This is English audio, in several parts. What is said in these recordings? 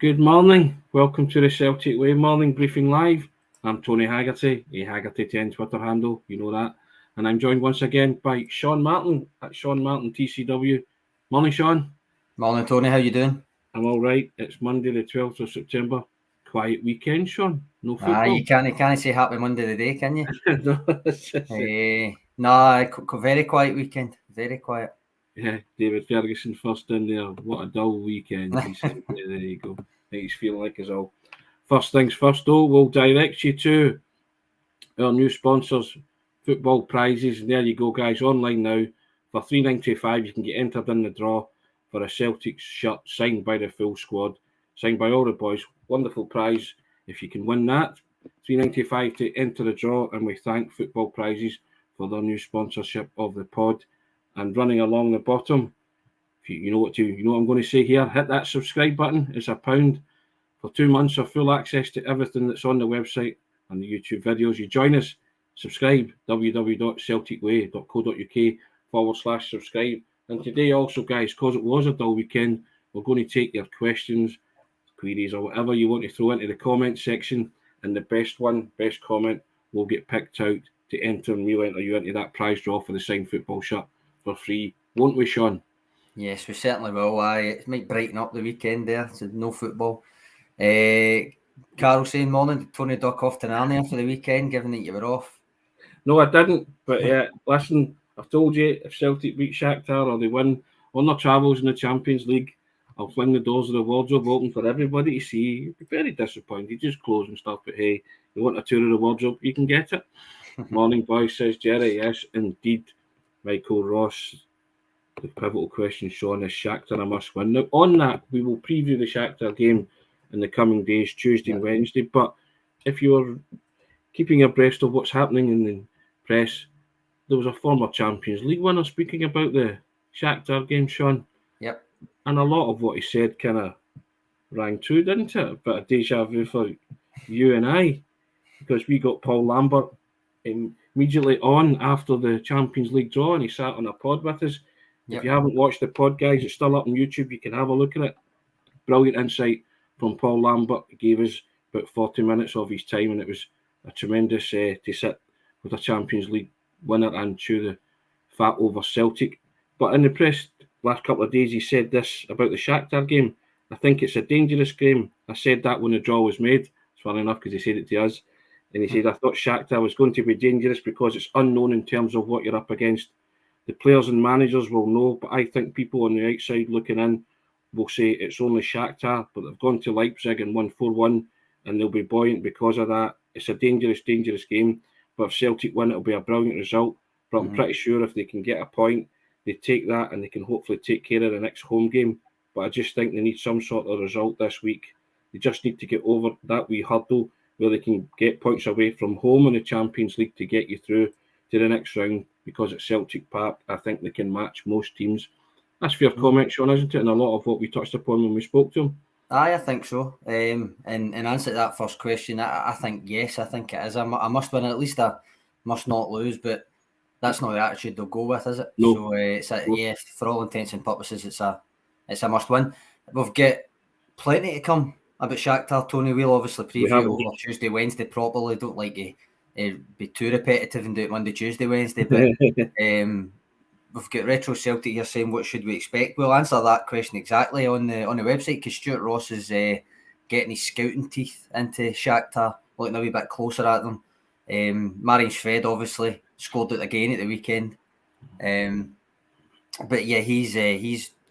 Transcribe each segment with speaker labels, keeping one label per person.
Speaker 1: Good morning. Welcome to the Celtic Way Morning Briefing Live. I'm Tony Haggerty, Haggerty10 Twitter handle, you know that. And I'm joined once again by Sean Martin at Sean Martin TCW. Morning, Sean.
Speaker 2: Morning, Tony. How you doing?
Speaker 1: I'm all right. It's Monday, the 12th of September. Quiet weekend, Sean. No football.
Speaker 2: You can't say happy Monday today, can you? Very quiet weekend. Very quiet.
Speaker 1: Yeah, David Ferguson first in there. What a dull weekend. He said, yeah, there you go. He's feeling like us all. First things first, though, we'll direct you to our new sponsors, Football Prizes. And there you go, guys. Online now. For $3.95, you can get entered in the draw for a Celtic shirt signed by the full squad, signed by all the boys. Wonderful prize if you can win that. $3.95 to enter the draw, and we thank Football Prizes for their new sponsorship of the pod. And running along the bottom, if you know what I'm going to say here, hit that subscribe button. It's £1 for 2 months of full access to everything that's on the website and the YouTube videos. You join us, subscribe, www.celticway.co.uk/subscribe. And today also, guys, because it was a dull weekend, we're going to take your questions, queries, or whatever you want to throw into the comment section. And the best comment will get picked out to enter, and we'll enter you into that prize draw for the signed football shirt for free, won't we, Sean?
Speaker 2: Yes, we certainly will. It might brighten up the weekend there, so no football. Carol saying, morning, Tony duck off to Narnia for the weekend, given that you were off?
Speaker 1: No, I didn't, but listen, I've told you, if Celtic beat Shakhtar or they win on their travels in the Champions League, I'll fling the doors of the wardrobe open for everybody to see. You'd be very disappointed, just close and stuff, but hey, you want a tour of the wardrobe, you can get it. Morning, boys, says Jerry. Yes, indeed. Michael Ross, the pivotal question, Sean, is Shakhtar a must win? Now, on that, we will preview the Shakhtar game in the coming days, Tuesday and Wednesday. But if you're keeping abreast of what's happening in the press, there was a former Champions League winner speaking about the Shakhtar game, Sean.
Speaker 2: Yep.
Speaker 1: And a lot of what he said kind of rang true, didn't it? A bit of deja vu for you and I, because we got Paul Lambert immediately on after the Champions League draw, and he sat on a pod with us. Yep. If you haven't watched the pod, guys, it's still up on YouTube. You can have a look at it. Brilliant insight from Paul Lambert. He gave us about 40 minutes of his time, and it was a tremendous to sit with a Champions League winner and chew the fat over Celtic. But in the press last couple of days, he said this about the Shakhtar game. I think it's a dangerous game. I said that when the draw was made. It's funny enough because he said it to us. And he said, I thought Shakhtar was going to be dangerous because it's unknown in terms of what you're up against. The players and managers will know, but I think people on the outside looking in will say it's only Shakhtar, but they've gone to Leipzig and won 4-1, and they'll be buoyant because of that. It's a dangerous game, but if Celtic win, it'll be a brilliant result. But I'm pretty sure if they can get a point, they take that and they can hopefully take care of the next home game. But I just think they need some sort of result this week. They just need to get over that wee hurdle where they can get points away from home in the Champions League to get you through to the next round, because at Celtic Park, I think they can match most teams. That's fair comment, Sean, isn't it? And a lot of what we touched upon when we spoke to him.
Speaker 2: I think so. And in answer to that first question, I think yes, I think it is. I must win, at least I must not lose, but that's not the attitude they'll go with, is it?
Speaker 1: No.
Speaker 2: So yes, for all intents and purposes, it's a must win. We've got plenty to come about Shakhtar, Tony. We'll obviously preview over Tuesday, Wednesday properly. Don't like to be too repetitive and do it Monday, Tuesday, Wednesday. But we've got Retro Celtic here saying, what should we expect? We'll answer that question exactly on the website, because Stuart Ross is getting his scouting teeth into Shakhtar, looking a wee bit closer at them. Marian Shved obviously scored it again at the weekend. But yeah, he's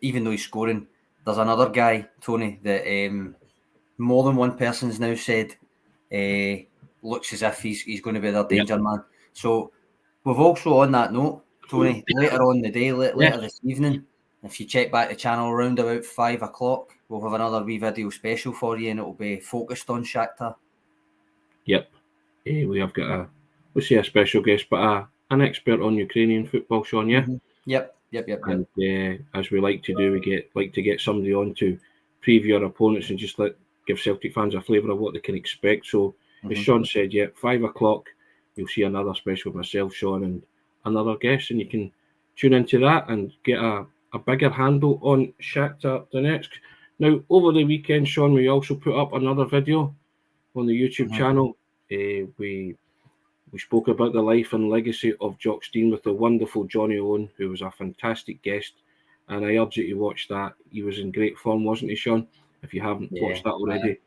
Speaker 2: even though he's scoring, there's another guy, Tony, that more than one person's now said looks as if he's going to be their danger man. So we've also, on that note, Tony, later on the day, later this evening, if you check back the channel around about 5 o'clock, we'll have another wee video special for you, and it'll be focused on Shakhtar.
Speaker 1: Yep. We have got a special guest, but an expert on Ukrainian football, Sean, yeah?
Speaker 2: Mm-hmm. Yep.
Speaker 1: And as we like to do, we like to get somebody on to preview our opponents and just give Celtic fans a flavour of what they can expect. So, as Sean said, 5 o'clock, you'll see another special with myself, Sean, and another guest, and you can tune into that and get a bigger handle on Shakhtar Donetsk. Now, over the weekend, Sean, we also put up another video on the YouTube channel. We spoke about the life and legacy of Jock Stein with the wonderful Johnny Owen, who was a fantastic guest. And I urge you to watch that. He was in great form, wasn't he, Sean? If you haven't watched that already.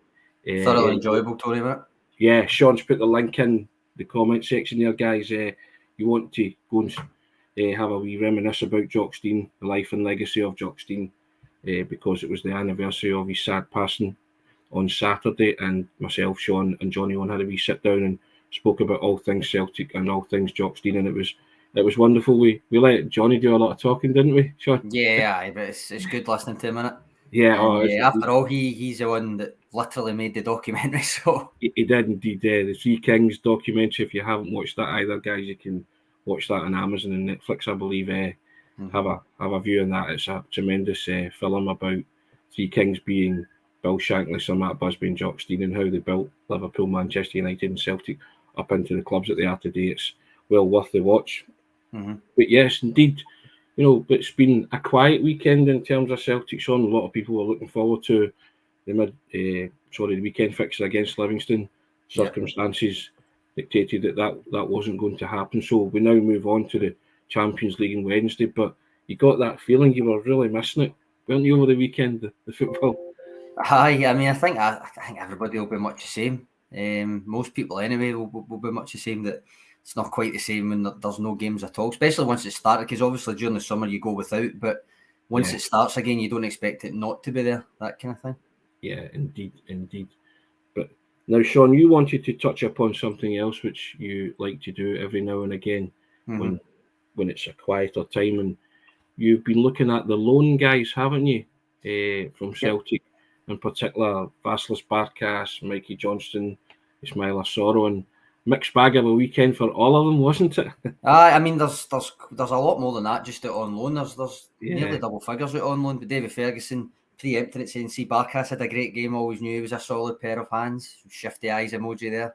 Speaker 2: Thoroughly enjoyable, Tony, wasn't it?
Speaker 1: Yeah, Sean's put the link in the comment section there, guys. You want to go and have a wee reminisce about Jock Stein, the life and legacy of Jock Stein, because it was the anniversary of his sad passing on Saturday, and myself, Sean, and Johnny Owen had a wee sit down and spoke about all things Celtic and all things Jock Stein, and it was wonderful. We let Johnny do a lot of talking, didn't we, Sean?
Speaker 2: Yeah, but it's good listening to him, isn't it?
Speaker 1: Yeah,
Speaker 2: after all, he's the one that literally made the documentary. So
Speaker 1: he did indeed. The Three Kings documentary. If you haven't watched that either, guys, you can watch that on Amazon and Netflix, I believe. Have a view on that. It's a tremendous film about Three Kings being Bill Shankly, Sir Matt Busby, and Jock Stein, and how they built Liverpool, Manchester United, and Celtic up into the clubs that they are today. It's well worth the watch. But yes, indeed, it's been a quiet weekend in terms of Celtic. Sean, a lot of people were looking forward to the weekend fixture against Livingston. Circumstances dictated that wasn't going to happen. So we now move on to the Champions League on Wednesday. But you got that feeling you were really missing it, weren't you, over the weekend, the football?
Speaker 2: Aye, I mean, I think everybody will be much the same. Most people anyway will be much the same. That it's not quite the same when there's no games at all, especially once it started, because obviously during the summer you go without, but once it starts again, you don't expect it not to be there, that kind of thing.
Speaker 1: Yeah, indeed. But now, Sean, you wanted to touch upon something else which you like to do every now and again when it's a quieter time, and you've been looking at the loan guys, haven't you, from Celtic, in particular, Vasilis Barkas, Mikey Johnston, Ismaila Soro, and mixed bag of a weekend for all of them, wasn't it?
Speaker 2: I mean, there's a lot more than that just out on loan. There's nearly double figures out on loan. But David Ferguson preempting it, saying, "See, Barkas had a great game. Always knew he was a solid pair of hands." Shifty eyes emoji there,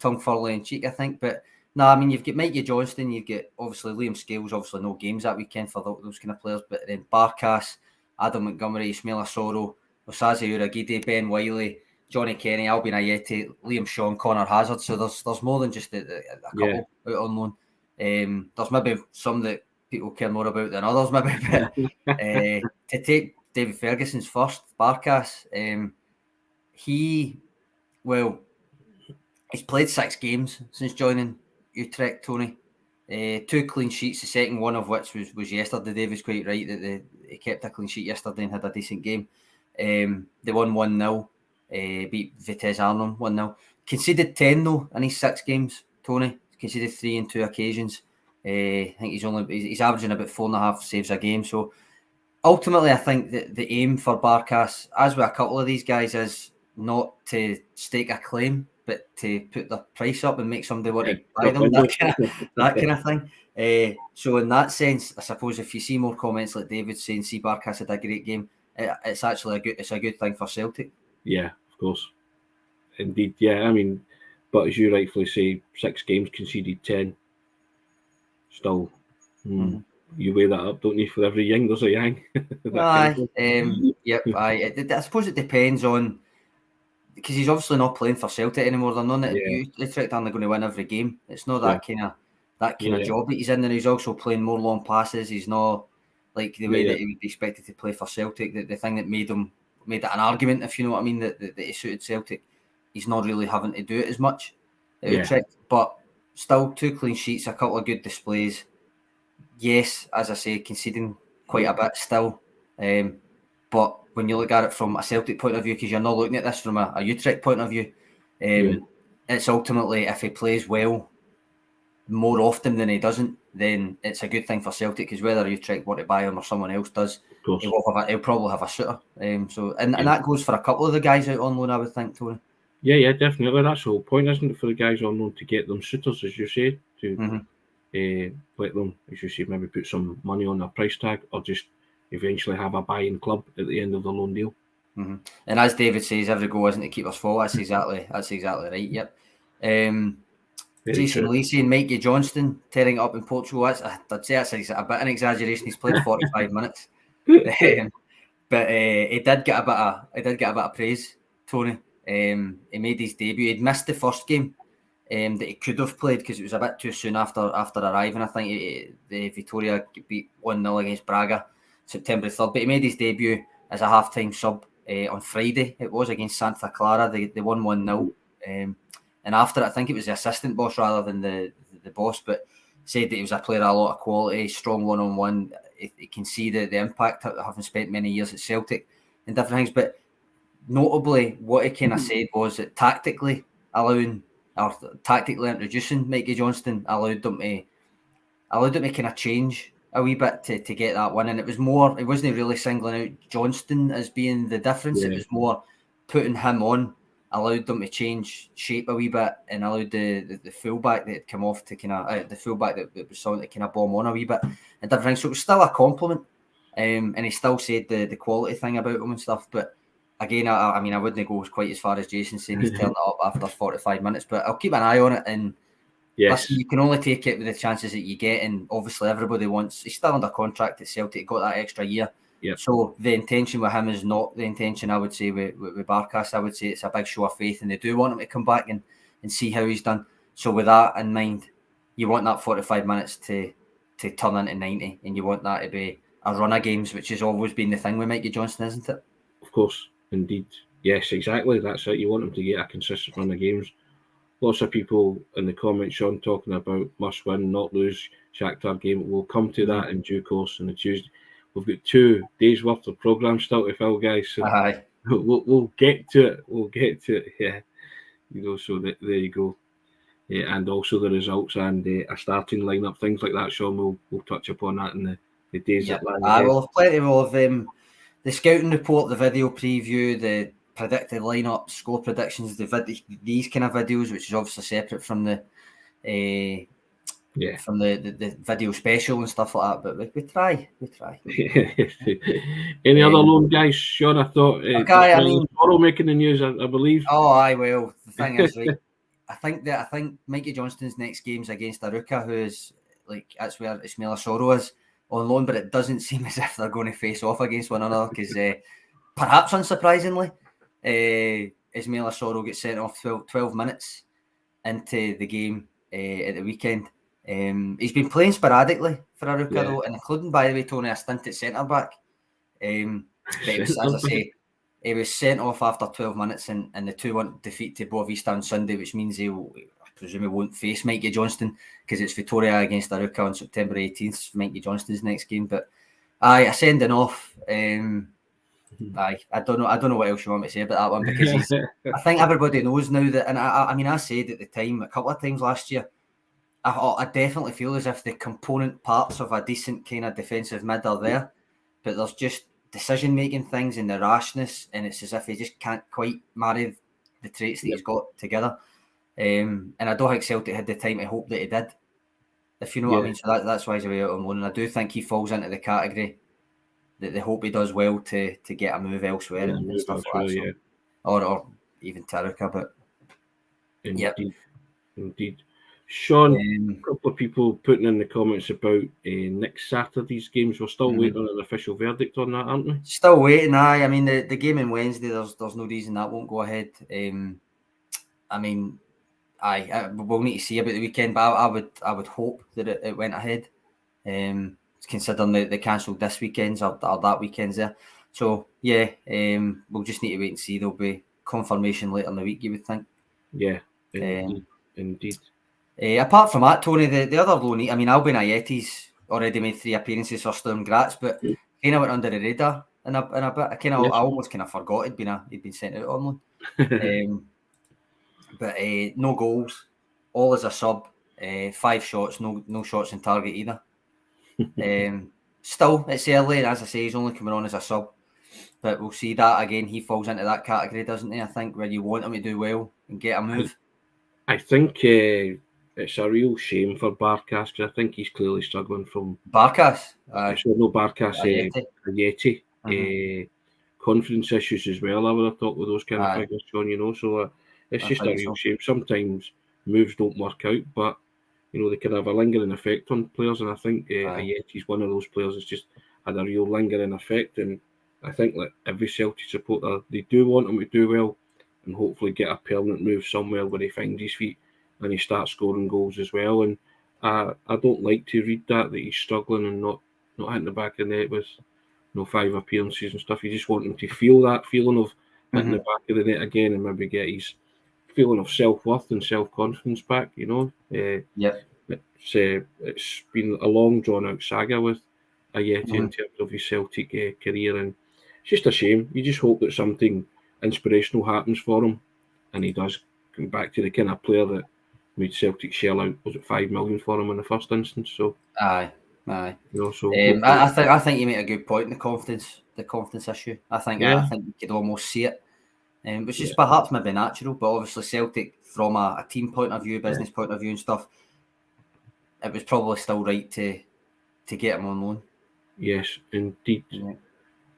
Speaker 2: tongue furling cheek, I think. But no, I mean, you've got Mikey Johnston, you've got obviously Liam Scales, obviously no games that weekend for those kind of players. But then Barkas, Adam Montgomery, Ismaila Soro, Osaze Uragide, Ben Wiley, Johnny Kenny, Albion Ayeti, Liam Shaw, Connor Hazard. So there's more than just a couple out on loan. There's maybe some that people care more about than others, maybe. But to take David Ferguson's first, Barkas, he's played 6 games since joining Utrecht, Tony. 2 clean sheets, the second one of which was yesterday. David's quite right that he kept a clean sheet yesterday and had a decent game. They won 1-0. Beat Vitesse Arnhem 1-0. Conceded 10 though in his 6 games, Tony. Conceded 3 in 2 occasions. I think he's averaging about 4.5 saves a game. So ultimately, I think that the aim for Barkas, as with a couple of these guys, is not to stake a claim, but to put the price up and make somebody want to buy them. That kind of thing. So in that sense, I suppose if you see more comments like David saying, "See, Barkas had a great game," it's actually a good thing for Celtic.
Speaker 1: Yeah, of course. Indeed, yeah. I mean, but as you rightfully say, 6 games, conceded 10. Still, you weigh that up, don't you? For every yang, there's a yang.
Speaker 2: I suppose it depends on, because he's obviously not playing for Celtic anymore. They're not. Utrecht aren't going to win every game. It's not that kind of job that he's in, and he's also playing more long passes. He's not like the way that he would be expected to play for Celtic. The thing that made it an argument, if you know what I mean, that he suited Celtic. He's not really having to do it as much at Utrecht, but still 2 clean sheets, a couple of good displays. Yes, as I say, conceding quite a bit still. But when you look at it from a Celtic point of view, because you're not looking at this from a Utrecht point of view, it's ultimately, if he plays well more often than he doesn't, then it's a good thing for Celtic, because whether Utrecht want to buy him or someone else does, he'll probably have a shooter. And that goes for a couple of the guys out on loan, I would think, Tony.
Speaker 1: Yeah, definitely. That's the whole point, isn't it, for the guys on loan, to get them shooters, as you say, to let them, as you say, maybe put some money on their price tag, or just eventually have a buying club at the end of the loan deal.
Speaker 2: And as David says, every goal isn't to keep us fault. That's exactly right. Yep. Jason Lacey and Mikey Johnston tearing it up in Portugal. I'd say that's a bit of an exaggeration. He's played 45 minutes. But But he did get a bit of praise, Tony. He made his debut. He'd missed the first game that he could have played because it was a bit too soon after arriving. I think the Vitória beat 1-0 against Braga September 3rd. But he made his debut as a half-time sub on Friday. It was against Santa Clara. They won 1-0. And after it, I think it was the assistant boss rather than the boss, but said that he was a player of a lot of quality, strong one-on-one. You can see the impact of having spent many years at Celtic and different things. But notably, what he kind of said was that tactically introducing Mikey Johnston allowed them to kind of change a wee bit to get that win. And it wasn't really singling out Johnston as being the difference. Yeah. It was more putting him on, allowed them to change shape a wee bit, and allowed the fullback that had come off to kind of the fullback that was starting to kind of bomb on a wee bit and different things. So it was still a compliment, and he still said the quality thing about him and stuff. But again, I mean, I wouldn't go quite as far as Jason saying he's turned it up after 45 minutes, but I'll keep an eye on it. And listen, you can only take it with the chances that you get, and obviously everybody wants. He's still under contract at Celtic, got that extra year. Yep. So the intention with him is not the intention, I would say, with Barkas. I would say it's a big show of faith, and they do want him to come back and see how he's done. So with that in mind, you want that 45 minutes to turn into 90, and you want that to be a run of games, which has always been the thing with Mikey Johnston, isn't it?
Speaker 1: Of course, indeed. Yes, exactly. That's it. You want him to get a consistent run of games. Lots of people in the comments, Sean, talking about must win, not lose Shakhtar game. We'll come to that in due course on the Tuesday. We've got 2 days worth of programme still to fill, guys. So we'll get to it. We'll get to it. Yeah, So there you go. Yeah, and also the results and a starting lineup, things like that. Sean, we'll touch upon that in the days that lie ahead.
Speaker 2: We'll have plenty of the scouting report, the video preview, the predicted lineup, score predictions, these kind of videos, which is obviously separate from the video special and stuff like that. But we try.
Speaker 1: Any other loan guys, Sean? I thought Zorro making the news, I believe.
Speaker 2: Oh, aye. Well, the thing is, right, I think Mikey Johnston's next game's against Aruca, who is that's where Ismaila Soro is on loan, but it doesn't seem as if they're going to face off against one another because perhaps unsurprisingly, Ismaila Soro gets sent off 12 minutes into the game at the weekend. He's been playing sporadically for Aruca though, and including, by the way, Tony, a stint at centre back. But it was, as I say, he was sent off after 12 minutes, and the 2-1 defeat to Boavista on Sunday, which means I presume he won't face Mikey Johnston because it's Vitória against Aruca on September 18th, Mikey Johnston's next game. But a sending off. I don't know what else you want me to say about that one, because I think everybody knows now that, and I said at the time a couple of times last year, I definitely feel as if the component parts of a decent kind of defensive mid are there, but there's just decision-making things and the rashness, and it's as if he just can't quite marry the traits that he's got together. And I don't think Celtic had the time to hope that he did, if you know what I mean. So that's why he's away out on loan, and I do think he falls into the category that they hope he does well to get a move elsewhere and stuff like that. Or even Aruca, but
Speaker 1: Indeed. Sean, a couple of people putting in the comments about next Saturday's games. We're still waiting on an official verdict on that, aren't we?
Speaker 2: Still waiting, aye. I mean, the game on Wednesday, there's no reason that won't go ahead. I mean, we'll need to see about the weekend, but I would hope that it went ahead. Considering they cancelled this weekend's or that weekend's there. So we'll just need to wait and see. There'll be confirmation later in the week, you would think.
Speaker 1: Yeah, indeed.
Speaker 2: Apart from that, Tony, the other loanee, I mean, Albin Ayeti's already made 3 appearances for Sturm Graz, but kind of went under the radar in a bit. I almost kind of forgot he'd been sent out on loan. But no goals, all as a sub, 5 shots, no shots in target either. Still, it's early, and as I say, he's only coming on as a sub, but we'll see that again. He falls into that category, doesn't he? I think where you want him to do well and get a move. I think
Speaker 1: it's a real shame for Barkas, because I think he's clearly struggling from
Speaker 2: Barkas.
Speaker 1: Ayeti. Confidence issues as well. I would have thought with those kind of figures, Sean. So it's just a real shame. Sometimes moves don't work out, but they can have a lingering effect on players, and I think Ayeti's one of those players that's just had a real lingering effect, and I think that every Celtic supporter, they do want him to do well and hopefully get a permanent move somewhere where he finds his feet and he starts scoring goals as well. And I don't like to read that he's struggling and not hitting the back of the net with 5 appearances and stuff. You just want him to feel that feeling of hitting the back of the net again and maybe get his feeling of self-worth and self-confidence back, It's been a long drawn-out saga with Ajeti in terms of his Celtic career, and it's just a shame. You just hope that something inspirational happens for him and he does come back to the kind of player that made Celtic shell out, was it 5 million for him in the first instance? So
Speaker 2: Aye.
Speaker 1: I
Speaker 2: think you make a good point in the confidence issue. I think you could almost see it, which is perhaps maybe natural, but obviously Celtic, from a team point of view, business point of view, and stuff, it was probably still right to get him on loan.
Speaker 1: Yes, indeed. Yeah.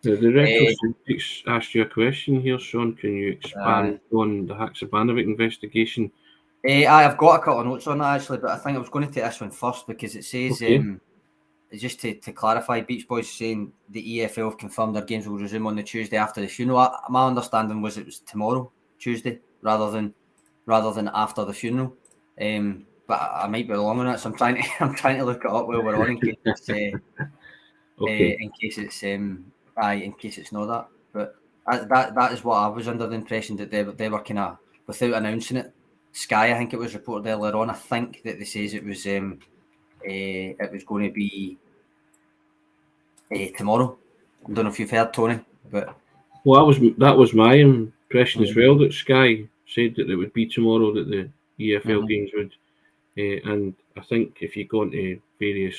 Speaker 1: The Retro Celtics asked you a question here, Sean. Can you expand on the Haksabanovic investigation?
Speaker 2: I've got a couple of notes on that actually, but I think I was going to take this one first because it says, just to clarify, Beach Boys saying the EFL have confirmed their games will resume on the Tuesday after the funeral. My understanding was it was tomorrow, Tuesday, rather than after the funeral. But I might be wrong on it, so I'm trying to look it up while we're on in case it's in case it's not that. But that is what I was under the impression, that they were kind of, without announcing it. Sky, I think it was reported earlier on. I think that they says it was going to be tomorrow. I don't know if you've heard, Tony, but
Speaker 1: that was my impression as well, that Sky said that it would be tomorrow that the EFL games would, and I think if you go into various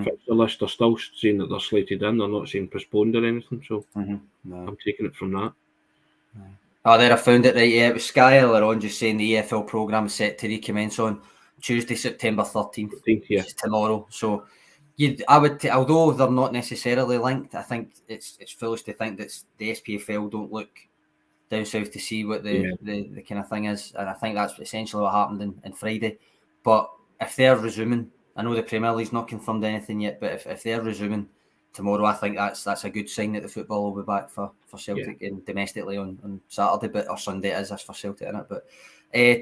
Speaker 1: fixture lists, they're still saying that they're slated in. They're not saying postponed or anything. So I'm taking it from that.
Speaker 2: Oh, there, I found it right. Yeah, it was Sky earlier on just saying the EFL programme is set to recommence on Tuesday, September 13th, which is tomorrow. So I would, although they're not necessarily linked, I think it's foolish to think that the SPFL don't look down south to see what the kind of thing is, and I think that's essentially what happened in Friday. But if they're resuming, I know the Premier League's not confirmed anything yet, but if they're resuming tomorrow, I think that's a good sign that the football will be back for Celtic and domestically on Saturday, or Sunday it is for Celtic, isn't it? But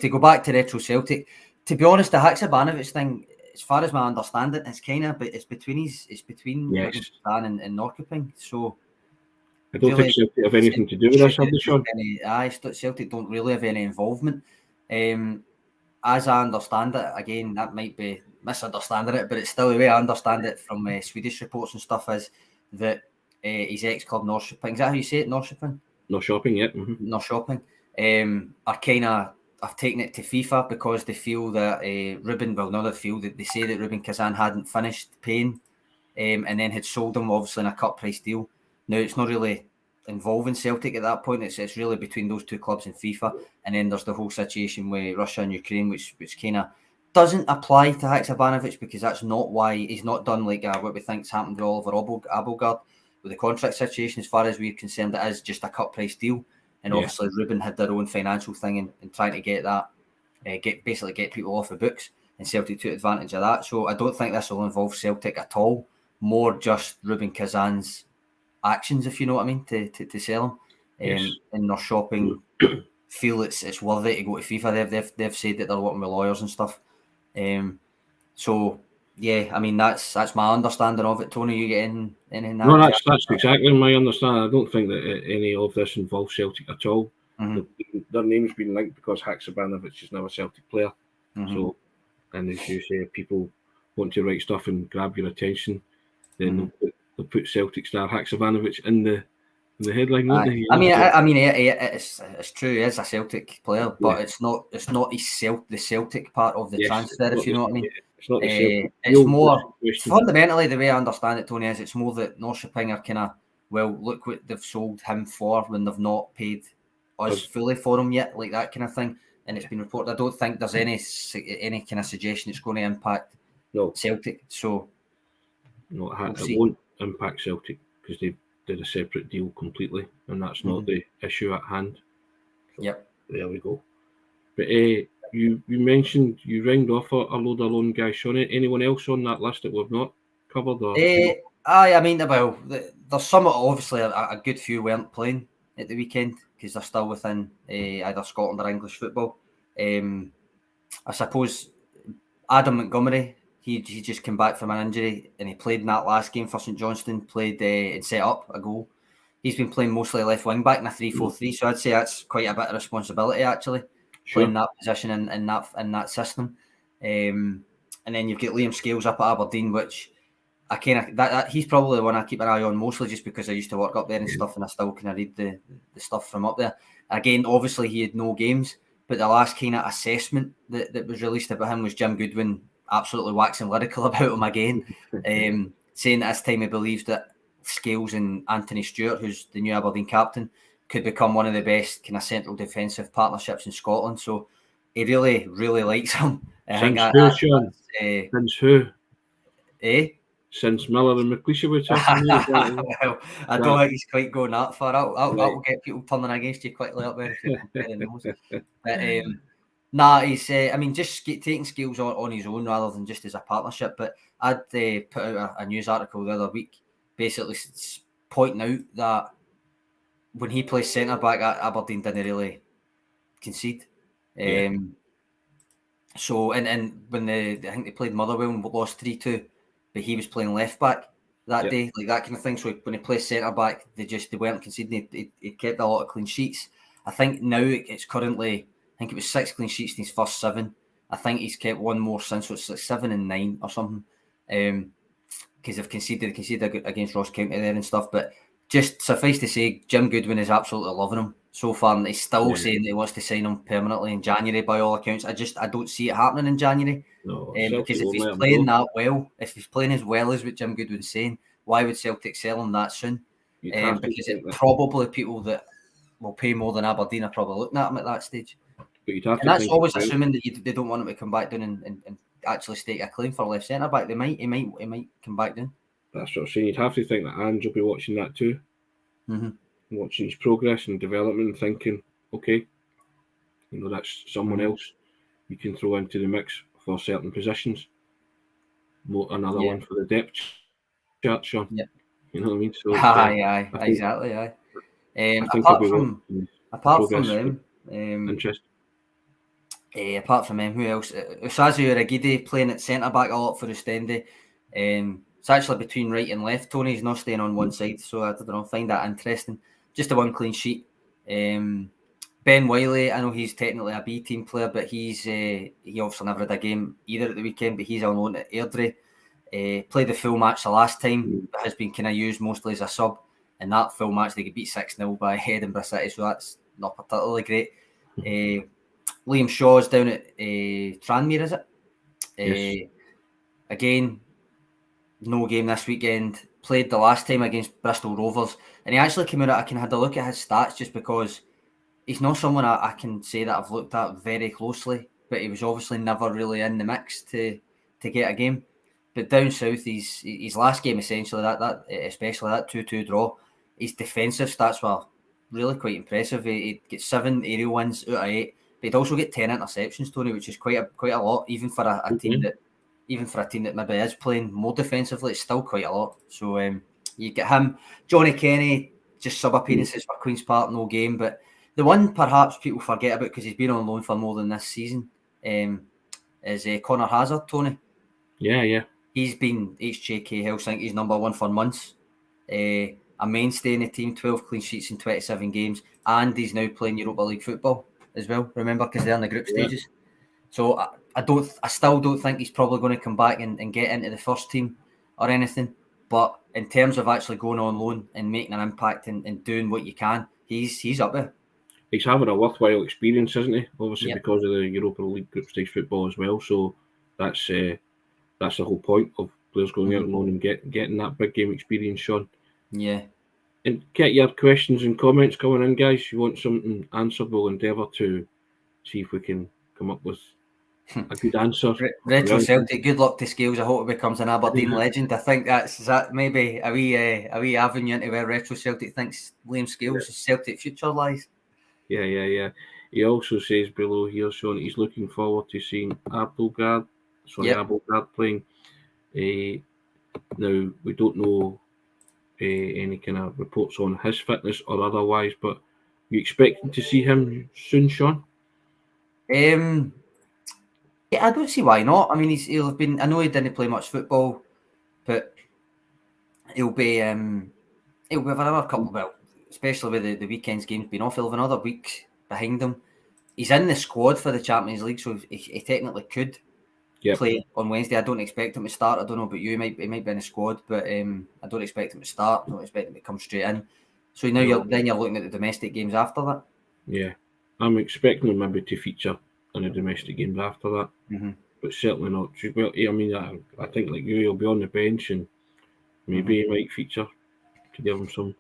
Speaker 2: to go back to Retro Celtic, to be honest, the Haksabanovic thing, as far as my understanding, it's between Stan and Norrköping. So
Speaker 1: I don't think Celtic have anything to do with this, have they, Sean?
Speaker 2: Celtic don't really have any involvement. As I understand it, again, that might be misunderstanding it, but it's still the way I understand it from Swedish reports and stuff, is that his ex-club Norrköping, is that how you say it, Norrköping?
Speaker 1: Norrköping, yeah.
Speaker 2: Norrköping, are kind of have taken it to FIFA because they feel that they say that Rubin Kazan hadn't finished paying, and then had sold him obviously in a cut price deal. Now it's not really involving Celtic at that point. It's really between those two clubs and FIFA, and then there's the whole situation with Russia and Ukraine, which kind of doesn't apply to Haksabanovic, because that's not why he's not done like what we think's happened with Oliver Abelgard with the contract situation. As far as we're concerned, it is just a cut price deal, and obviously Rubin had their own financial thing in trying to get that, get people off the books, and Celtic took advantage of that. So I don't think this will involve Celtic at all. More just Rubin Kazan's actions, if you know what I mean, to sell him. And their shopping feel it's worthy to go to FIFA. They've said that they're working with lawyers and stuff. So yeah, I mean that's my understanding of it. Tony, you get anything?
Speaker 1: No, that's exactly my understanding. I don't think that any of this involves Celtic at all. Their name's been linked because Haksabanovic is now a Celtic player. So, and as you say, if people want to write stuff and grab your attention, then they'll put Celtic star Haksabanovic in the headline, won't they?
Speaker 2: It's true. He is a Celtic player, but it's not the Celtic part of the transfer, if you know what I mean.
Speaker 1: It's not the Celtic.
Speaker 2: It's more fundamentally, the way I understand it, Tony, is it's more that Norrköping are kind of, well, look what they've sold him for when they've not paid us fully for him yet, like that kind of thing. And it's been reported. I don't think there's any kind of suggestion it's going to impact Celtic. So
Speaker 1: no, it won't impact Celtic because they did a separate deal completely, and that's not the issue at hand. So there we go. But you mentioned you round off a load of loan guys, Sean. Anyone else on that list that we've not covered? Or
Speaker 2: I mean, well, there's some, obviously a good few weren't playing at the weekend because they're still within either Scotland or English football. I suppose Adam Montgomery, he just came back from an injury and he played in that last game for St Johnston, played and set up a goal. He's been playing mostly left wing back in a 3-4-3, so I'd say that's quite a bit of responsibility actually, playing that position in that system. And then you've got Liam Scales up at Aberdeen, which I kind of that he's probably the one I keep an eye on mostly just because I used to work up there and stuff, and I still kind of read the stuff from up there. Again, obviously he had no games, but the last kind of assessment that was released about him was Jim Goodwin absolutely waxing lyrical about him again, saying that this time he believes that Scales and Anthony Stewart, who's the new Aberdeen captain, could become one of the best kind of central defensive partnerships in Scotland. So he really, really likes him.
Speaker 1: Since who?
Speaker 2: Eh?
Speaker 1: Since Miller and McLeish were talking.
Speaker 2: Well, I don't think he's quite going that far. I'll get people turning against you quickly up there if you're comparing those. But nah, he's. I mean, just taking Scales on his own rather than just as a partnership. But I'd put out a news article the other week, basically pointing out that when he plays centre back, Aberdeen didn't really concede. So and when I think they played Motherwell and lost 3-2. But he was playing left back that day, like that kind of thing. So when he plays centre back, they weren't conceding. He kept a lot of clean sheets. I think now it's currently, I think it was 6 clean sheets in his first 7. I think he's kept one more since, so it's like 7 and 9 or something. Because they've conceded against Ross County there and stuff. But just suffice to say, Jim Goodwin is absolutely loving him so far, and he's still saying that he wants to sign him permanently in January. By all accounts, I don't see it happening in January.
Speaker 1: No,
Speaker 2: because if he's playing that well, if he's playing as well as what Jim Goodwin's saying, why would Celtic sell him that soon? Because probably people that will pay more than Aberdeen are probably looking at him at that stage.
Speaker 1: But
Speaker 2: and that's always assuming that they don't want him to come back down and actually stake a claim for left centre back. He might come back down.
Speaker 1: That's what I'm saying. You'd have to think that Ange will be watching that too. Watching his progress and development and thinking, okay, that's someone else you can throw into the mix for certain positions. Another one for the depth chart, Sean.
Speaker 2: Yeah.
Speaker 1: You know what I mean? So
Speaker 2: exactly. Apart from them,
Speaker 1: interest.
Speaker 2: Apart from them, who else? Usazu Uragide playing at centre back a lot for Ostende. It's actually between right and left. Tony's not staying on one side, so I don't know. Find that interesting. Just a 1 clean sheet. Ben Wiley, I know he's technically a B team player, but he obviously never had a game either at the weekend. But he's on loan at Airdrie. Played the full match the last time, but has been kind of used mostly as a sub. And that full match they get beat 6-0 by Edinburgh City, so that's not particularly great. Liam Shaw's down at Tranmere, is it?
Speaker 1: Yes.
Speaker 2: Again, no game this weekend. Played the last time against Bristol Rovers, and he actually came out. I can have a look at his stats just because he's not someone I can say that I've looked at very closely, but he was obviously never really in the mix to get a game. But down south, his last game essentially that especially that 2-2 draw, his defensive stats were really quite impressive. He gets 7 aerial wins out of 8, but he'd also get 10 interceptions, Tony, which is quite a lot, even for a team that. Even for a team that maybe is playing more defensively, it's still quite a lot. So you get him. Johnny Kenny, just sub-appearances for Queen's Park, no game. But the one perhaps people forget about, because he's been on loan for more than this season, is Connor Hazard, Tony.
Speaker 1: Yeah.
Speaker 2: He's been HJK Helsinki's number 1 for months. A mainstay in the team, 12 clean sheets in 27 games. And he's now playing Europa League football as well, remember, because they're in the group stages. So I still don't think he's probably going to come back and get into the first team or anything. But in terms of actually going on loan and making an impact and doing what you can, he's up there.
Speaker 1: He's having a worthwhile experience, isn't he? Obviously, because of the Europa League group stage football as well. So that's the whole point of players going out on loan and getting that big game experience, Sean.
Speaker 2: Yeah. And
Speaker 1: get your questions and comments coming in, guys. If you want something answered, we'll endeavour to see if we can come up with a good answer.
Speaker 2: Retro Celtic, good luck to Scales. I hope it becomes an Aberdeen legend. I think that maybe a wee avenue into where Retro Celtic thinks Liam Scales' Celtic future lies.
Speaker 1: Yeah. He also says below here, Sean, he's looking forward to seeing Abelgard playing. Now, we don't know any kind of reports on his fitness or otherwise, but you expecting to see him soon, Sean?
Speaker 2: Yeah, I don't see why not. I mean, he'll have been. I know he didn't play much football, but he'll be have another couple. Well, especially with the weekend's games being off, he'll have another week behind him. He's in the squad for the Champions League, so he technically could play on Wednesday. I don't expect him to start. I don't know about you. He might be in the squad, but I don't expect him to start. I don't expect him to come straight in. So now you're looking at the domestic games after that.
Speaker 1: Yeah, I'm expecting him maybe to feature in the domestic games after that, but certainly not. Well, I mean, I think like you, he'll be on the bench and maybe he might feature to give him some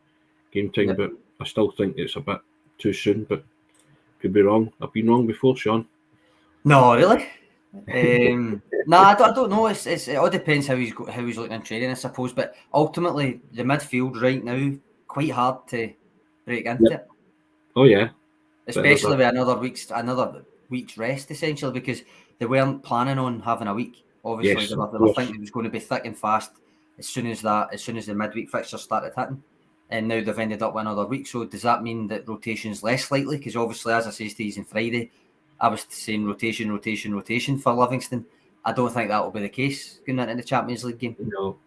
Speaker 1: game time. But I still think it's a bit too soon. But could be wrong. I've been wrong before, Sean.
Speaker 2: No, really. I don't know. It all depends how he's looking in training, I suppose. But ultimately, the midfield right now quite hard to break into it.
Speaker 1: Oh yeah,
Speaker 2: especially with another week's rest, essentially, because they weren't planning on having a week. Obviously, they were thinking it was going to be thick and fast as soon as the midweek fixtures started hitting, and now they've ended up with another week. So does that mean that rotation's less likely? Because obviously, as I say to you on Friday, I was saying rotation for Livingston. I don't think that will be the case going into the Champions League game.
Speaker 1: No,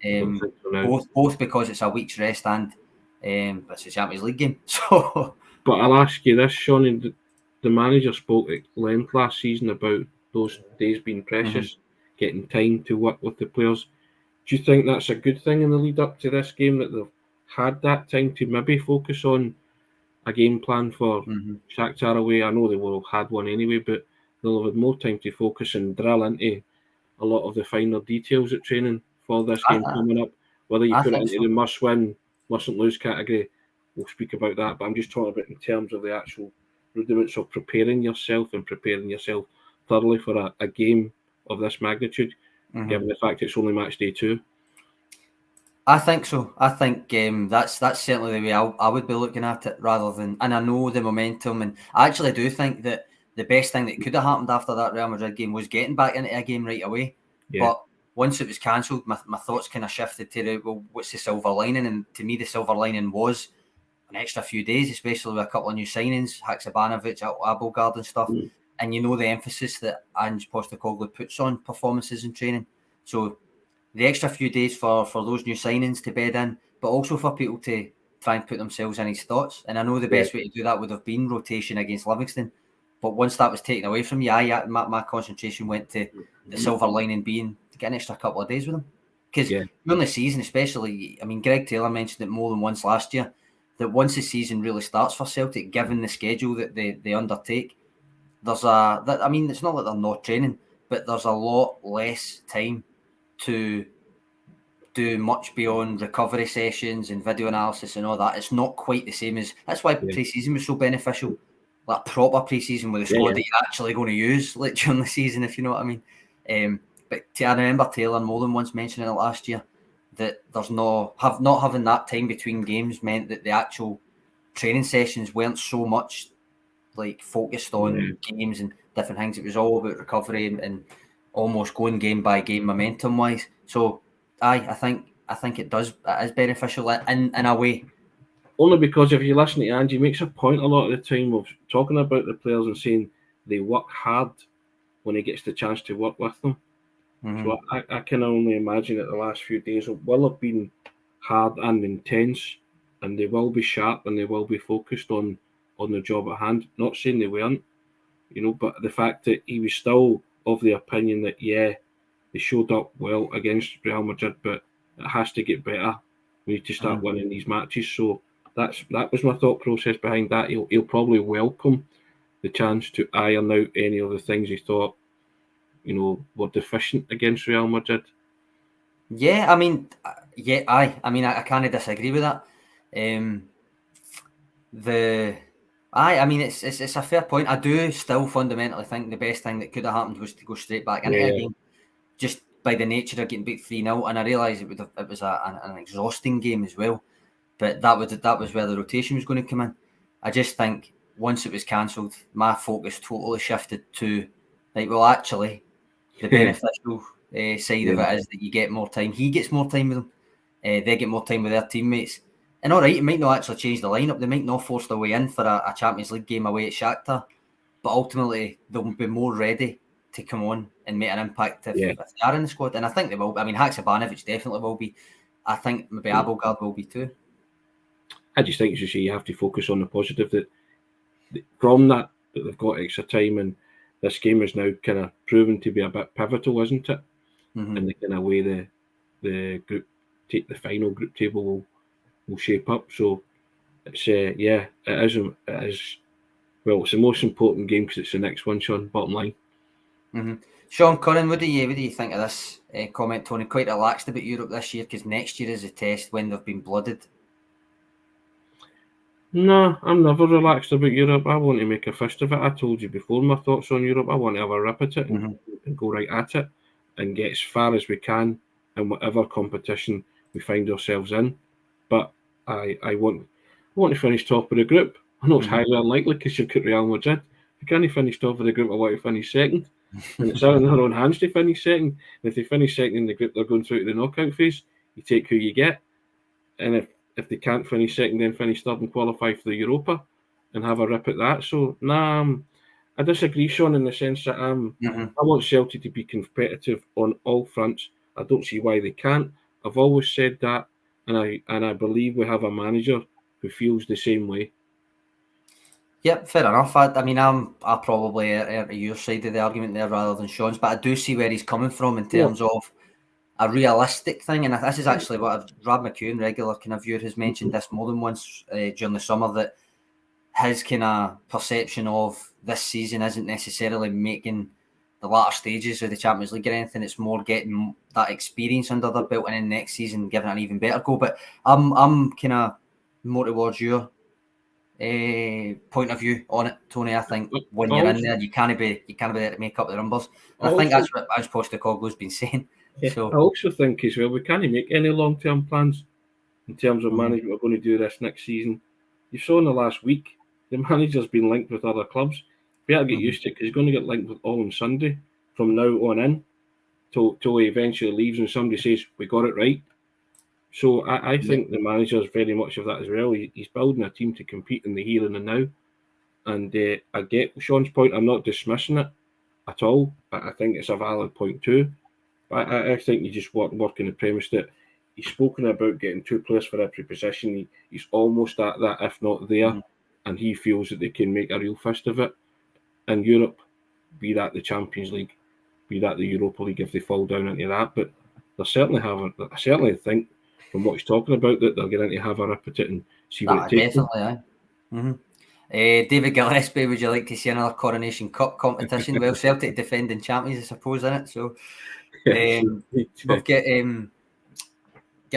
Speaker 2: both because it's a week's rest and it's a Champions League game. So.
Speaker 1: But I'll ask you this, Sean. The manager spoke at length last season about those days being precious, getting time to work with the players. Do you think that's a good thing in the lead up to this game, that they've had that time to maybe focus on a game plan for Shakhtar away? I know they will have had one anyway, but they'll have had more time to focus and drill into a lot of the finer details at training for this game coming up. Whether you put it into the must-win, mustn't-lose category, we'll speak about that. But I'm just talking about in terms of the actual rudiments of preparing yourself thoroughly for a game of this magnitude, given the fact it's only match day 2.
Speaker 2: I think so. I think that's certainly the way I would be looking at it, rather than. And I know the momentum, and I actually do think that the best thing that could have happened after that Real Madrid game was getting back into a game right away. Yeah. But once it was cancelled, my thoughts kind of shifted to what's the silver lining? And to me, the silver lining was an extra few days, especially with a couple of new signings, Haksabanovic, Abelgard and stuff. And the emphasis that Ange Postecoglou puts on performances and training. So the extra few days for those new signings to bed in, but also for people to try and put themselves in his thoughts. And I know the best way to do that would have been rotation against Livingston. But once that was taken away from you, my concentration went to the silver lining being to get an extra couple of days with them. Because during the season, especially, I mean, Greg Taylor mentioned it more than once last year, that once the season really starts for Celtic, given the schedule that they undertake, it's not that they're not training, but there's a lot less time to do much beyond recovery sessions and video analysis and all that. It's not quite the same as. That's why pre-season was so beneficial. Like proper pre-season with the squad that you're actually going to use during the season, if you know what I mean. But I remember Taylor more than once mentioning it last year that there's not having that time between games meant that the actual training sessions weren't so much like focused on games and different things. It was all about recovery and almost going game by game momentum wise. So I think it is beneficial in a way.
Speaker 1: Only because if you listen to Angie, he makes a point a lot of the time of talking about the players and saying they work hard when he gets the chance to work with them. So I can only imagine that the last few days will have been hard and intense, and they will be sharp and they will be focused on the job at hand. Not saying they weren't, but the fact that he was still of the opinion that they showed up well against Real Madrid, but it has to get better. We need to start winning these matches. So that was my thought process behind that. He'll probably welcome the chance to iron out any of the things he thought, were deficient against Real Madrid.
Speaker 2: Yeah, I mean, I kind of disagree with that. It's a fair point. I do still fundamentally think the best thing that could have happened was to go straight back into a game, just by the nature of getting beat 3-0. And I realise it was an exhausting game as well, but that was where the rotation was going to come in. I just think once it was cancelled, my focus totally shifted to actually the beneficial side of it is that you get more time. He gets more time with them. They get more time with their teammates. And all right, it might not actually change the lineup. They might not force their way in for a Champions League game away at Shakhtar, but ultimately they'll be more ready to come on and make an impact if they are in the squad. And I think they will. I mean, Haksabanovic definitely will be. I think maybe Abelgard will be too.
Speaker 1: I just think, as you say, you have to focus on the positive that from that they've got extra time, and this game is now kind of proven to be a bit pivotal, isn't it?
Speaker 2: Mm-hmm.
Speaker 1: And the kind of way the the final group table will shape up. So it's it is. Well, it's the most important game because it's the next one, Sean. Bottom line.
Speaker 2: Mm-hmm. Sean Curran, what do you think of this comment, Tony? Quite relaxed about Europe this year because next year is a test when they've been blooded.
Speaker 1: No, I'm never relaxed about Europe. I want to make a fist of it. I told you before my thoughts on Europe. I want to have a rip at it and go right at it and get as far as we can in whatever competition we find ourselves in. But I want to finish top of the group. I know it's highly unlikely because you've got Real Madrid. If you can't finish top of the group, I want to finish second. And it's out in their own hands to finish second. And if they finish second in the group, they're going through to the knockout phase. You take who you get. And if they can't finish second, then finish third and qualify for the Europa and have a rip at that. So, I disagree, Sean, in the sense that I want Celtic to be competitive on all fronts. I don't see why they can't. I've always said that, and I believe we have a manager who feels the same way.
Speaker 2: Yep, fair enough. I mean, I'm probably at your side of the argument there rather than Sean's, but I do see where he's coming from in terms of a realistic thing, and this is actually what Brad McEwen, regular kind of viewer, has mentioned this more than once during the summer, that his kind of perception of this season isn't necessarily making the latter stages of the Champions League or anything. It's more getting that experience under their belt and in next season giving it an even better go. But I'm kind of more towards your point of view on it, Tony. I think when you're in there, you can't be there to make up the numbers. And I think that's what Ange Postecoglou's been saying.
Speaker 1: Yeah, so I also think as well we can't make any long-term plans in terms of management. We're going to do this next season. You saw in the last week the manager's been linked with other clubs. We have to get used to it because he's going to get linked with all on Sunday from now on in till he eventually leaves and somebody says we got it right. So I think the manager's very much of that as well. He's building a team to compete in the here and the now. And I get Sean's point. I'm not dismissing it at all. I think it's a valid point too. But I think you just work on the premise that he's spoken about getting two players for every position. He's almost at that, if not there. And he feels that they can make a real fist of it. In Europe, be that the Champions League, be that the Europa League if they fall down into that. But they certainly haven't. I certainly think from what he's talking about that they're going to have a rip at it and see what it takes.
Speaker 2: Definitely, David Gillespie, would you like to see another Coronation Cup competition? Well, Celtic defending champions, I suppose, in it. So we've get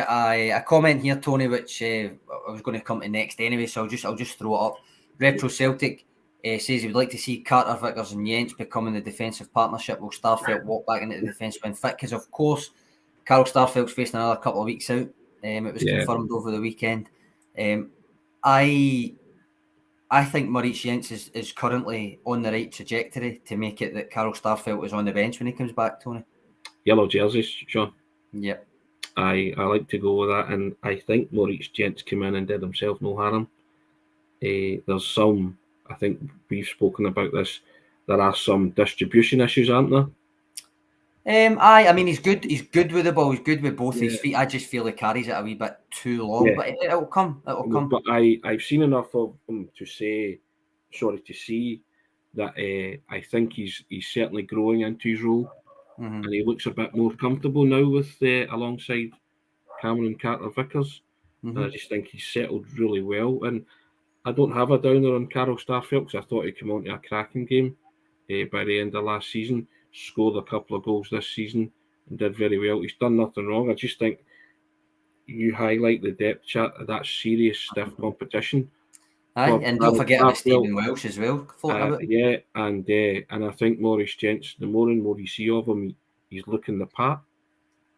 Speaker 2: a comment here, Tony, which I was going to come to next anyway. So I'll just throw it up. Retro Celtic says he would like to see Carter, Vickers, and Jens becoming the defensive partnership while Starfelt walk back into the defence when fit. Because of course, Carl Starfelt's facing another couple of weeks out. It was confirmed over the weekend. I think Maurice Jens is currently on the right trajectory to make it that Carl Starfelt is on the bench when he comes back, Tony.
Speaker 1: Yellow jerseys, Sean.
Speaker 2: Yep.
Speaker 1: I like to go with that, and I think Maurice Jens came in and did himself no harm. There's some, I think we've spoken about this, there are some distribution issues, aren't there?
Speaker 2: I mean, he's good with the ball. He's good with both his feet. I just feel he carries it a wee bit too long, but it'll come.
Speaker 1: But I've seen enough of him to see that I think he's certainly growing into his role, and he looks a bit more comfortable now with alongside Cameron Carter-Vickers. And I just think he's settled really well. And I don't have a downer on Carl Starfelt because I thought he'd come on to a cracking game by the end of last season. Scored a couple of goals this season and did very well. He's done nothing wrong. I just think you highlight the depth chart of that serious, stiff competition.
Speaker 2: And don't forget about Stephen Welsh as well.
Speaker 1: And I think Maurice Jens, the more and more you see of him, he's looking the part.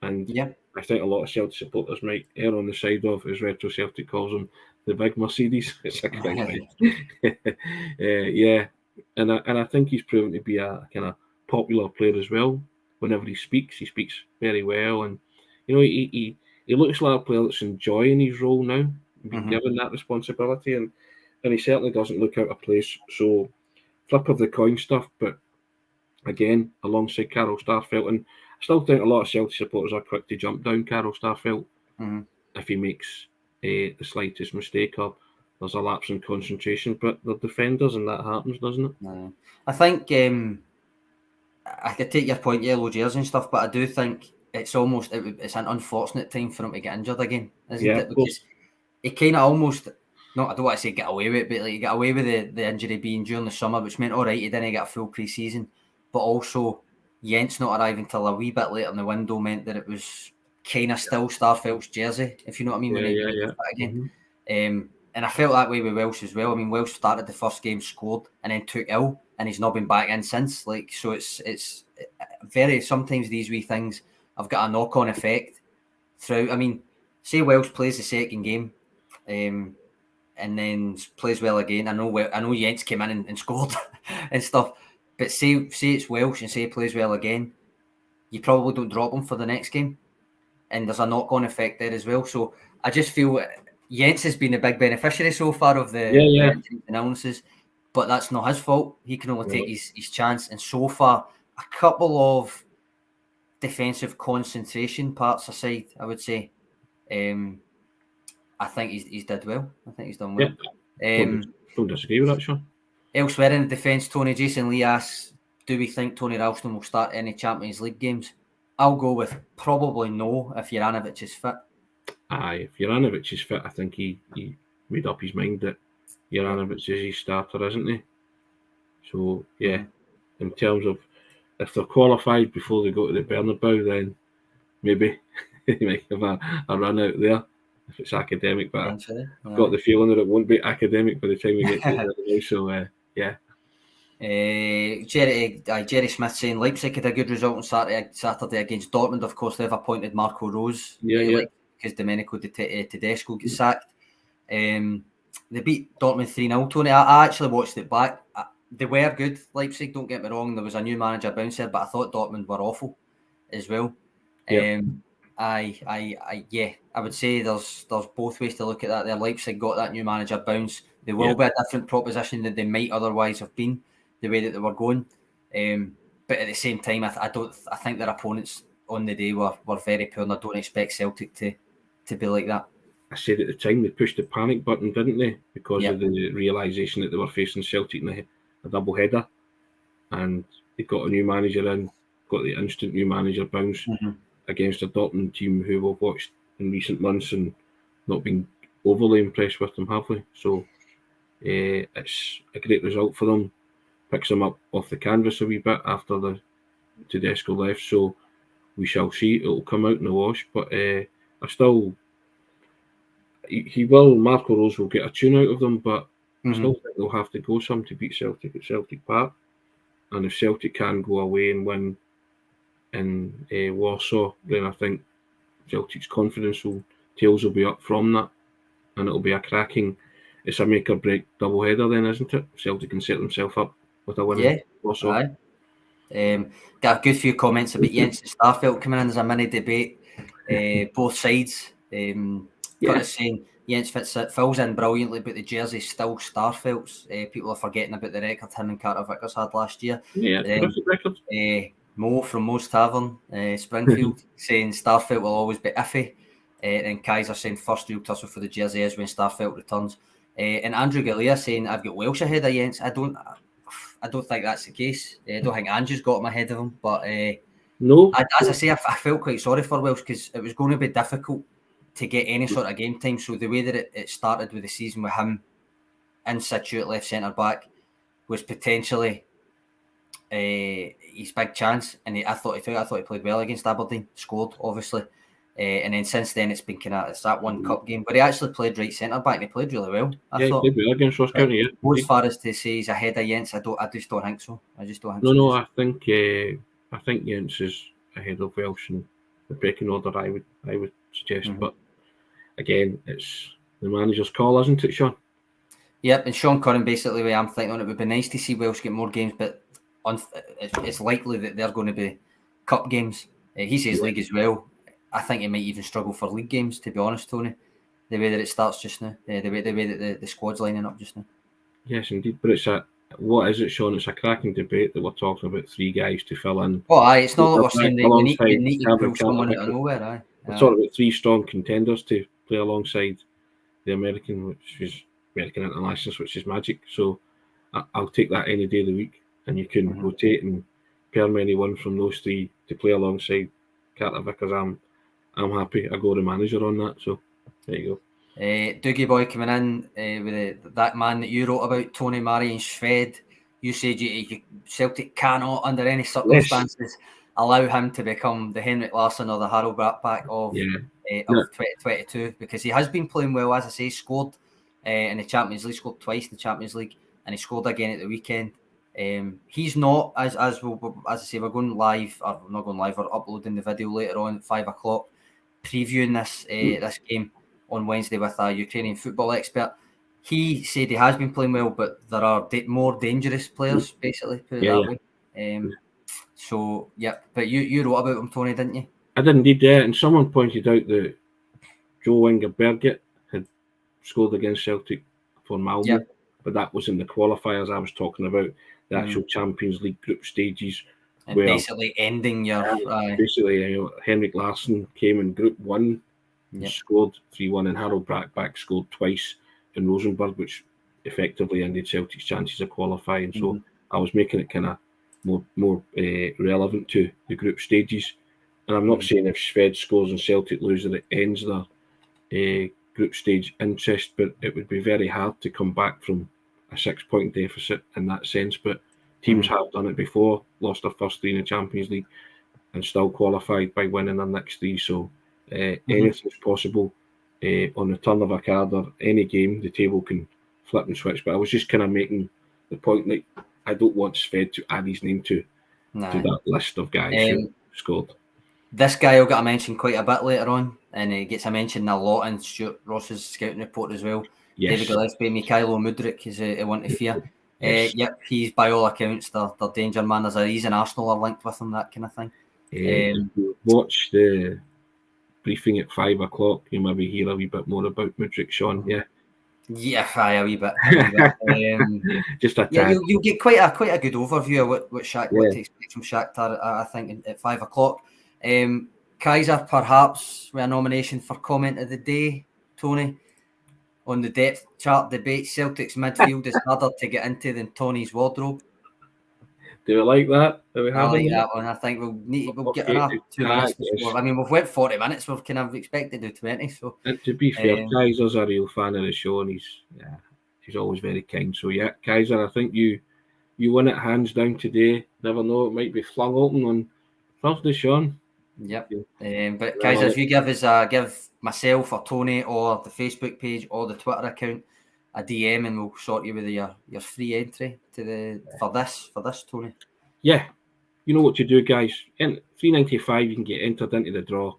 Speaker 1: And I think a lot of Celtic supporters might err on the side of, as Retro Celtic calls him, the big Mercedes. It's a great And I think he's proven to be a kind of popular player as well. whenever he speaks very well, and he looks like a player that's enjoying his role now, being given that responsibility, and he certainly doesn't look out of place. So flip of the coin stuff, but again, alongside Carol Starfelt, and I still think a lot of Celtic supporters are quick to jump down Carol Starfelt if he makes the slightest mistake or there's a lapse in concentration. But they're defenders, and that happens, doesn't it?
Speaker 2: No. I think I could take your point, yellow jersey and stuff, but I do think it's almost it's an unfortunate time for him to get injured again, isn't it? Because he kind of almost, I don't want to say get away with it, but like he got away with the injury being during the summer, which meant all right, he didn't get a full pre-season, but also Jens not arriving till a wee bit later in the window meant that it was kind of still Starfelt's jersey, if you know what I mean. Again. And I felt that way with Welsh as well. I mean, Welsh started the first game, scored, and then took ill, and he's not been back in since. Like, so it's very, sometimes these wee things have got a knock-on effect throughout. I mean, say Welsh plays the second game, and then plays well again. I know Jens came in and scored and stuff, but say it's Welsh and say he plays well again, you probably don't drop him for the next game, and there's a knock-on effect there as well. So I just feel Jens has been a big beneficiary so far of the injuries and illnesses, but that's not his fault. He can only take his chance, and so far, a couple of defensive concentration parts aside, I would say, I think he's did well. I think he's done well.
Speaker 1: Don't disagree with that, Sean.
Speaker 2: Elsewhere in the defence, Jason Lee asks, do we think Tony Ralston will start any Champions League games? I'll go with probably no if Juranovic is fit.
Speaker 1: Aye, if Juranovic is fit, I think he made up his mind that Juranovic is his starter, isn't he? So, yeah, in terms of if they're qualified before they go to the Bernabeu, then maybe they might have a run out there if it's academic. But I've got the feeling that it won't be academic by the time we get to the Bernabeu. So, yeah.
Speaker 2: Jerry Smith saying Leipzig had a good result on Saturday against Dortmund. Of course, they've appointed Marco Rose. Because Domenico Tedesco gets sacked. They beat Dortmund 3-0, Tony. I actually watched it back. They were good, Leipzig, don't get me wrong. There was a new manager bounce there, but I thought Dortmund were awful as well. I would say there's both ways to look at that there. Leipzig got that new manager bounce. They will be a different proposition than they might otherwise have been, the way that they were going. But at the same time, I think their opponents on the day were very poor, and I don't expect Celtic to be like that.
Speaker 1: I said at the time they pushed the panic button, didn't they? Because of the realisation that they were facing Celtic in a double header, and they got a new manager in, got the instant new manager bounce against a Dortmund team who we've watched in recent months and not been overly impressed with them, have we? So it's a great result for them. Picks them up off the canvas a wee bit after the Tedesco left, so we shall see. It'll come out in the wash, but Marco Rose will get a tune out of them, but I still think they'll have to go some to beat Celtic at Celtic Park. And if Celtic can go away and win in Warsaw, then I think Celtic's tails will be up from that, and it'll be it's a make or break double header then, isn't it? Celtic can set themselves up with a win in Warsaw.
Speaker 2: Aye. Got a good few comments about Jens and Starfelt coming in. There's a mini debate, both sides. Curtis saying Jens fills in brilliantly, but the jersey still Starfelt's. People are forgetting about the record him and Carter Vickers had last year.
Speaker 1: Yeah, terrific record.
Speaker 2: Mo from Mo's Tavern, Springfield, saying Starfelt will always be iffy. And Kaiser saying first real tussle for the jersey is when Starfelt returns. And Andrew Galea saying I've got Welsh ahead of Jens. I don't think that's the case. I don't think Andrew's got him ahead of him. But
Speaker 1: no,
Speaker 2: as I say, I felt quite sorry for Welsh because it was going to be difficult to get any sort of game time. So the way that it started with the season with him in situ at left centre back was potentially his big chance. And I thought he played well against Aberdeen, scored obviously. And then since then it's been it's that one cup game where he actually played right centre back and he played really well. I thought
Speaker 1: he played well against Ross County.
Speaker 2: As far as to say he's ahead of Jens, I just don't think so. I
Speaker 1: think Jens is ahead of Welsh in the pecking order. I would suggest, but again, it's the manager's call, isn't it, Sean?
Speaker 2: Yep, and Sean Curran basically, the way I'm thinking on it, would be nice to see Welsh get more games, but it's likely that they're going to be cup games. He says league as well. I think he might even struggle for league games, to be honest, Tony. The way that it starts just now, the way that the squad's lining up just now.
Speaker 1: Yes, indeed. But what is it, Sean? It's a cracking debate that we're talking about 3 guys to fill in.
Speaker 2: Oh, aye, it's not that we're saying that we need to pull someone out of nowhere, aye.
Speaker 1: We're talking about 3 strong contenders to play alongside the American internationals, which is magic. So I'll take that any day of the week, and you can rotate and pair anyone from those 3 to play alongside Carter Vickers. I'm happy. I go the manager on that. So there you go.
Speaker 2: Doogie Boy coming in with that man that you wrote about, Tony Marian Shved. You said Celtic cannot, under any circumstances, allow him to become the Henrik Larsson or the Harold Brattbakk of 2022, because he has been playing well, as I say. Scored in the Champions League, scored twice in the Champions League, and he scored again at the weekend. He's not, as I say, we're going live, or not going live, we're uploading the video later on at 5 o'clock, previewing this game on Wednesday with a Ukrainian football expert. He said he has been playing well, but there are more dangerous players, basically, put it that way. So, but you wrote about him, Tony, didn't you?
Speaker 1: I did indeed, and someone pointed out that Joe Inga Berget had scored against Celtic for Malmo, but that was in the qualifiers. I was talking about the actual Champions League group stages.
Speaker 2: And basically ending your...
Speaker 1: Henrik Larsson came in Group 1 and scored 3-1, and Harold Brattbakk scored twice in Rosenborg, which effectively ended Celtic's chances of qualifying. So I was making it kind of more relevant to the group stages. And I'm not saying if Shved scores and Celtic lose that it ends their group stage interest, but it would be very hard to come back from a 6-point deficit in that sense. But teams have done it before, lost their first 3 in the Champions League and still qualified by winning their next 3. So anything's possible. On the turn of a card or any game, the table can flip and switch. But I was just kind of making the point that I don't want Shved to add his name to that list of guys who scored.
Speaker 2: This guy will get a mention quite a bit later on, and he gets a mention a lot in Stuart Ross's scouting report as well. Yes. David Gillespie, Mikhailo Mudryk is a one to fear. Yes. He's by all accounts the danger man. He's an Arsenal are linked with him, that kind of thing.
Speaker 1: Watch the briefing at 5 o'clock. You maybe hear a wee bit more about Mudryk, Sean.
Speaker 2: A wee bit.
Speaker 1: Just a tad.
Speaker 2: You'll get quite a good overview of what to expect from Shakhtar, I think, at 5 o'clock. Kaiser, perhaps, with a nomination for comment of the day, Tony, on the depth chart debate. Celtic's midfield is harder to get into than Tony's wardrobe.
Speaker 1: Do we like that?
Speaker 2: I like that one. I think we'll get another 2 minutes before. I mean, we've went 40 minutes. We've kind of expected to do 20. So,
Speaker 1: and to be fair, Kaiser's a real fan of the show, and he's always very kind. So Kaiser, I think you win it hands down today. Never know, it might be flung open on Thursday, Sean.
Speaker 2: Yep. But Kaiser, if you give myself or Tony or the Facebook page or the Twitter account a DM, and we'll sort you with your free entry for this, Tony.
Speaker 1: Yeah, you know what to do, guys. In $3.95, you can get entered into the draw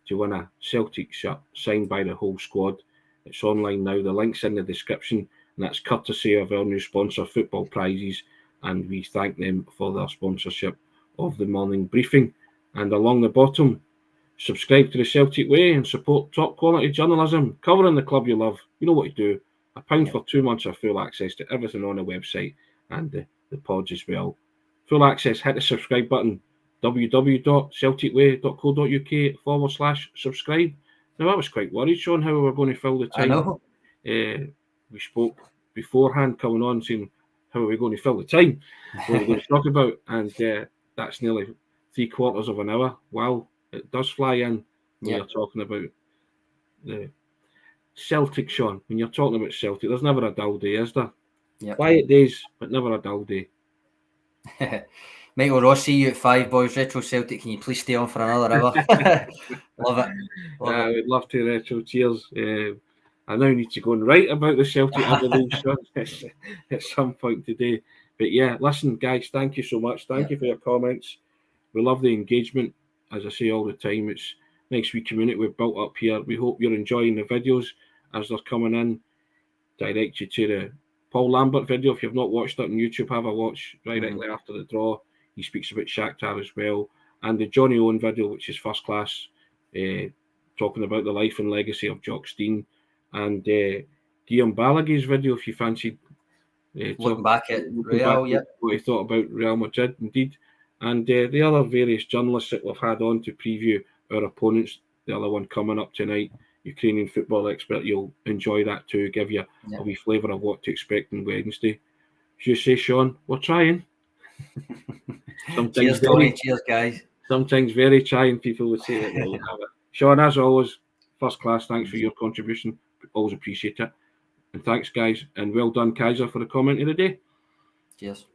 Speaker 1: to win a Celtic shirt signed by the whole squad. It's online now. The link's in the description, and that's courtesy of our new sponsor, Football Prizes, and we thank them for their sponsorship of the morning briefing. And along the bottom, subscribe to the Celtic Way and support top quality journalism covering the club you love. You know what to do. £1 for 2 months of full access to everything on the website and the pods as well. Full access, hit the subscribe button, www.celticway.co.uk/subscribe. Now, I was quite worried, Sean, how we were going to fill the time.
Speaker 2: I know.
Speaker 1: We spoke beforehand coming on saying, how are we going to fill the time? What are we going to talk about? And that's nearly 3/4 of an hour. Wow, it does fly in when you're talking about the Celtic, Sean. When you're talking about Celtic, there's never a dull day, is there? Quiet days, but never a dull day.
Speaker 2: Michael Ross, see you at 5, boys. Retro Celtic, can you please stay on for another hour? Love it.
Speaker 1: I would love to, Retro. Cheers. I now need to go and write about the Celtic evolution at some point today. But listen, guys, thank you so much. Thank you for your comments. We love the engagement. As I say all the time, it's a nice wee community we've built up here. We hope you're enjoying the videos as they're coming in. Direct you to the Paul Lambert video. If you've not watched it on YouTube, have a watch directly after the draw. He speaks about Shakhtar as well. and the Johnny Owen video, which is first class, talking about the life and legacy of Jock Stein, and Guillaume Balaguer's video, if you fancied
Speaker 2: looking back at Real,
Speaker 1: what he thought about Real Madrid, indeed. And the other various journalists that we've had on to preview our opponents, the other one coming up tonight, Ukrainian football expert, you'll enjoy that too, give you a wee flavour of what to expect on Wednesday. As you say, Sean, we're trying.
Speaker 2: Cheers, Tony. Cheers, guys.
Speaker 1: Sometimes very trying, people would say that. There you have it. Sean, as always, first class, thanks for your contribution. Always appreciate it. And thanks, guys. And well done, Kaiser, for the comment of the day.
Speaker 2: Cheers.